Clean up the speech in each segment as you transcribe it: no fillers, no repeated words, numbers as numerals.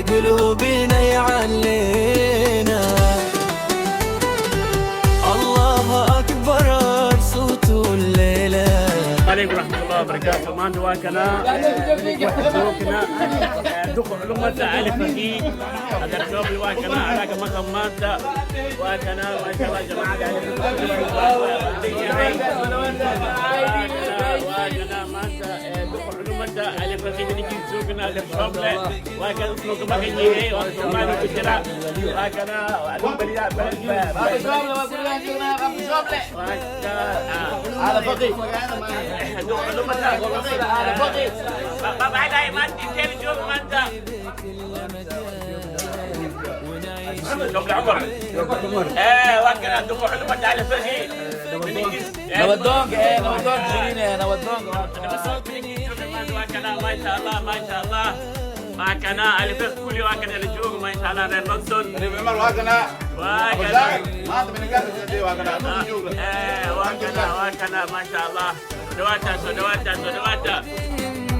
بقلوبنا يعلينا. الله أكبر صوت الليلة. عليكم ورحمة الله وبركاته. ما نواكنا وحدوكنا دخل علومة على فقيه هذا الشوب الواكنا على كم مادة واكنا ما شاء الله جماعة واكنا مادة دخل علومة على فقيه نجي سوقنا للشوب واكنا اسمه كما كنيه واكنا ما نكسر واكنا علوم بليا على فقيه شوف العمر وكنا ندخل علومة على فقيه نودونج نودونج وكنا ما شاء الله ما شاء الله وكنا على فقيه كل وكنا لجوج ما شاء الله رنوكسون عمر وكنا وكنا ما انت من القلب وكنا وكنا ما شاء الله صلواتا صلواتا صلواتا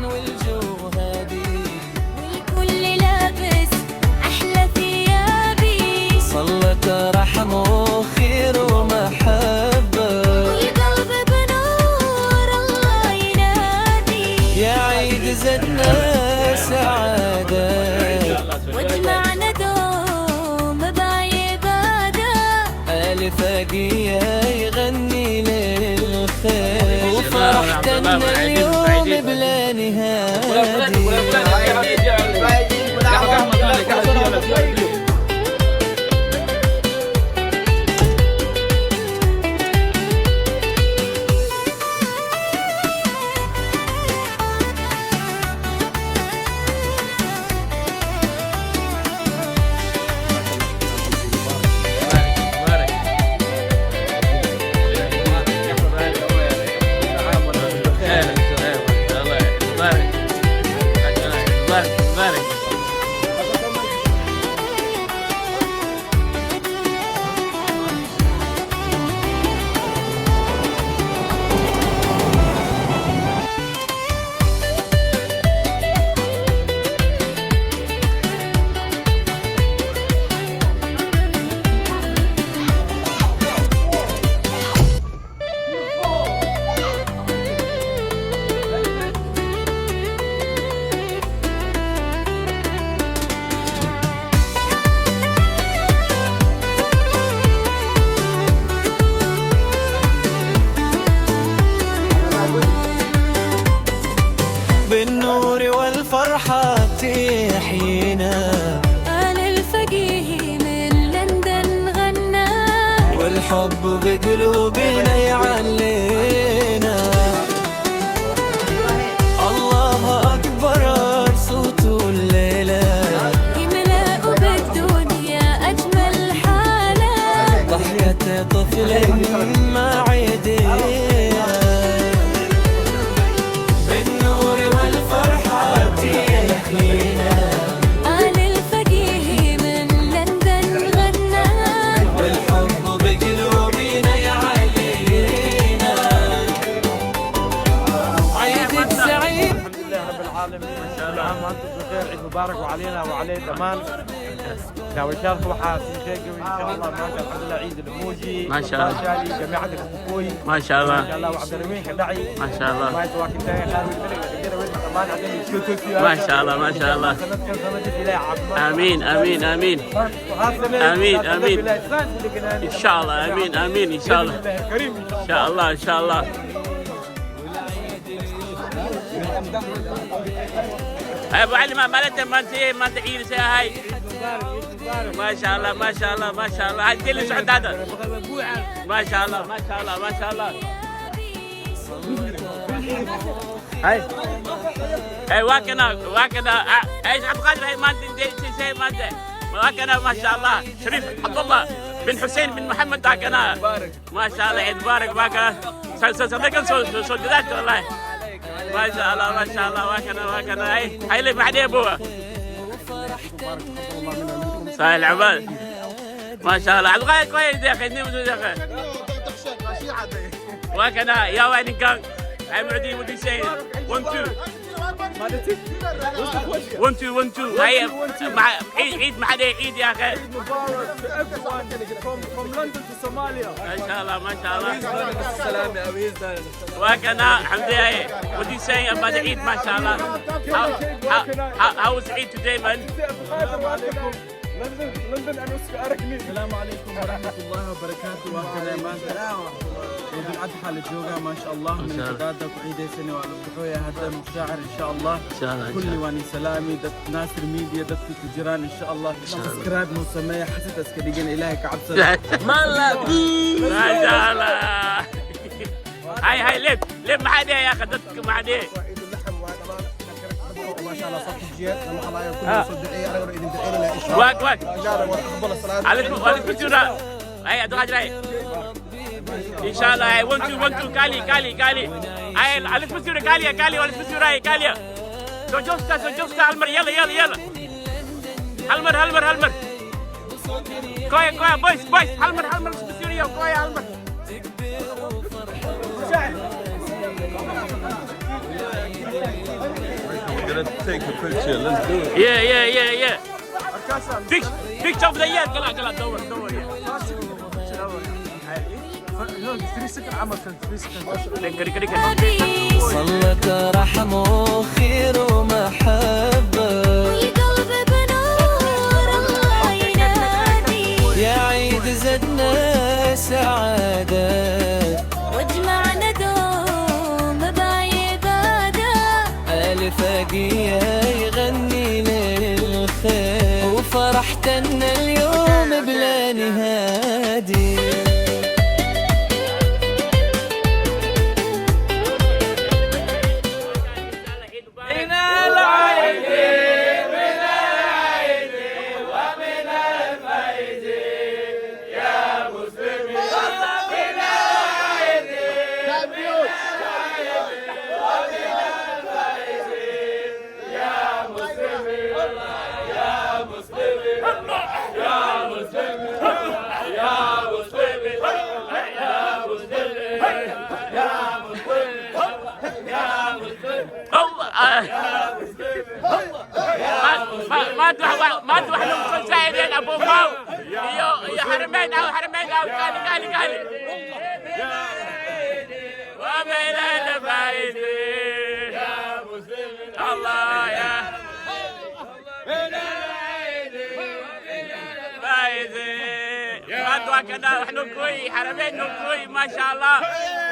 والجو هادي والكل لابس أحلى ثيابي. صلت رحمة وخير ومحبة والقلب بنور الله ينادي. يا عيد زدنا سعادة واجمعنا دوم بعبادة. آل فقيه يغني للخير وفرحتنا اليوم بلا نهاية. بالنور والفرحة تحيينا. آل الفقيه من لندن غنى. والحب بقلوبنا يعلينا. الله أكبر صوت الليلة. يملأ بالدنيا أجمل حالة. ضحية طفل مع عيديها. بالنور والفرحة تحيينا. آل الفقيه من لندن غنى. والحب بقلوبنا يعلينا. عيد سعيد. الحمد لله رب العالمين. ان شاء الله عام وانتم بخير. عيد مبارك وعلينا وعليه امان. لو شرف وحا في شيء ان شاء الله ما شاء الحمد لله عيد الموجي ما شاء الله. جماعه الكوكوي ما شاء الله ما شاء الله وعبد الرحمن كدعي ما شاء الله ما يسوى كنتين خالد ما شاء الله ما شاء الله. امين امين امين امين امين ان شاء الله. امين امين ان شاء الله ان شاء الله ان شاء الله. ابو علي ما انت عيد هاي ما شاء الله ما شاء الله ما شاء الله. هاي كل سعود هذا ما شاء الله ما شاء الله ما شاء الله. هاي واكنا ايش عبد القادر. هاي ما انت شيء ما انت واكنا ما شاء الله. شريف عبد الله بن حسين بن محمد واكنا ما شاء الله. عيد مبارك واكنا صدقا صدقات والله ما شاء الله ما شاء الله. واكنا هاي اللي بعدين ابوها صاير العباد ما شاء الله. الغاية كويس يا اخي. نمزو يا اخي وكنا يا وين كان. I'm ready with the saying 1 2 1 2 1 2 هيا مع عيد ما حدا يعيد يا اخي. ما شاء الله ما شاء الله. السلام يا أبيزة. وكنا الحمد لله. What do you say about Eid ما شاء الله؟ How was Eid today man? السلام عليكم ورحمة الله وبركاته. وكنا ما عيد الأضحى للجوجا ما شاء الله من تقادك وعيد سنة وعلى هذا مشاعر إن شاء الله. كل واني سلامي دت ناصر ميديا دت الجيران إن شاء الله. سبسكرايب مسمية حسيت أسكديجن إلهي كعبد ما شاء الله. هاي لب ما حدا يا أخي دتك ما حدا. ما شاء الله صوت الجير لما الله يكون صدقي أنا أريد أن لا إشارة. واك أفضل الصلاة. عليك بسرعة. هاي أدخل جاي. إن شاء الله هاي 1 2 كالي. هاي عليك بسرعة كالي ولا بسرعة كالي. سجوفتا هالمر يلا. هالمر. كويا بويس هالمر بسرعة كويا هالمر. We're gonna take a picture. Let's do it. Yeah. Picture of the year. كلا دور. صلت رحم وخير ومحبة يا قلبي بنور الله ينادي يا عيد زدنا سعادة واجمعنا دوم بعبادة الفقيه يغني للخير وفرحتنا اليوم بلا نهادي ما توحدوا سائرين ابو قاو يا حرمين او قالي وبين الفايزين الله يا فايزين ما توكلنا ونحن كوي حرمين كوي ما شاء الله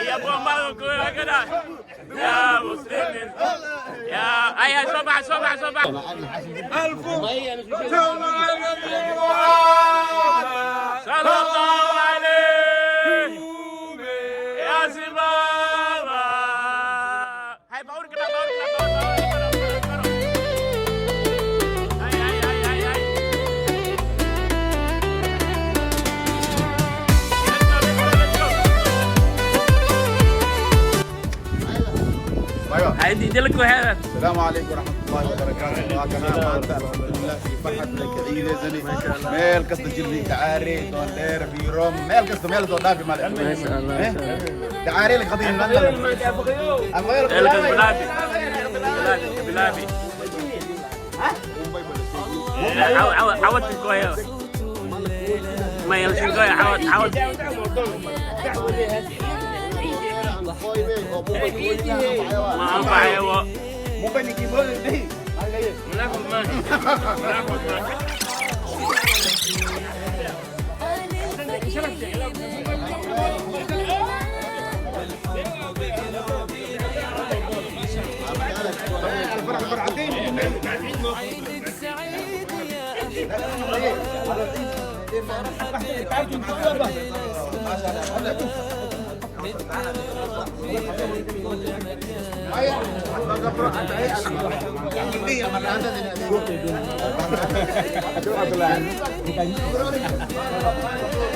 يا ابو ما كوي وكذا يا مسلمين يا ايها صبع صلى الله عليه يا سبابا هاي بورك عندي لك هذا. السلام عليكم ورحمة الله وبركاته. وكنا الحمد لله في فرحة لك عيد زني ميل قصد جلبي تعاري دون دير في روم ميل قصد دافي مال ما شاء الله تعاري لك قضية بلابي عودت الكوية ما يمشي الكوية عود ما أنفع يا مو بني كيبون دي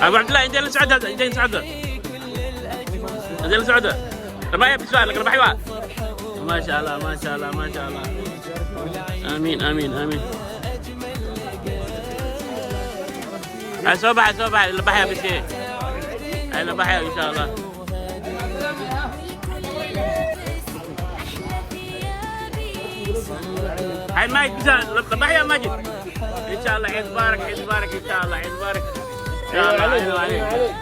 أبو عبد الله أنت اللي سعدها ما يبي سؤالك ربح حوار ما شاء الله آمين صباح البحية بشيء البحية إن شاء الله هاي ماجد ذبح يا ماجد ان شاء الله. عيد مبارك عيد مبارك ان شاء الله. عيد مبارك ان شاء الله. عيد مبارك.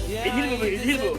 يجيبوا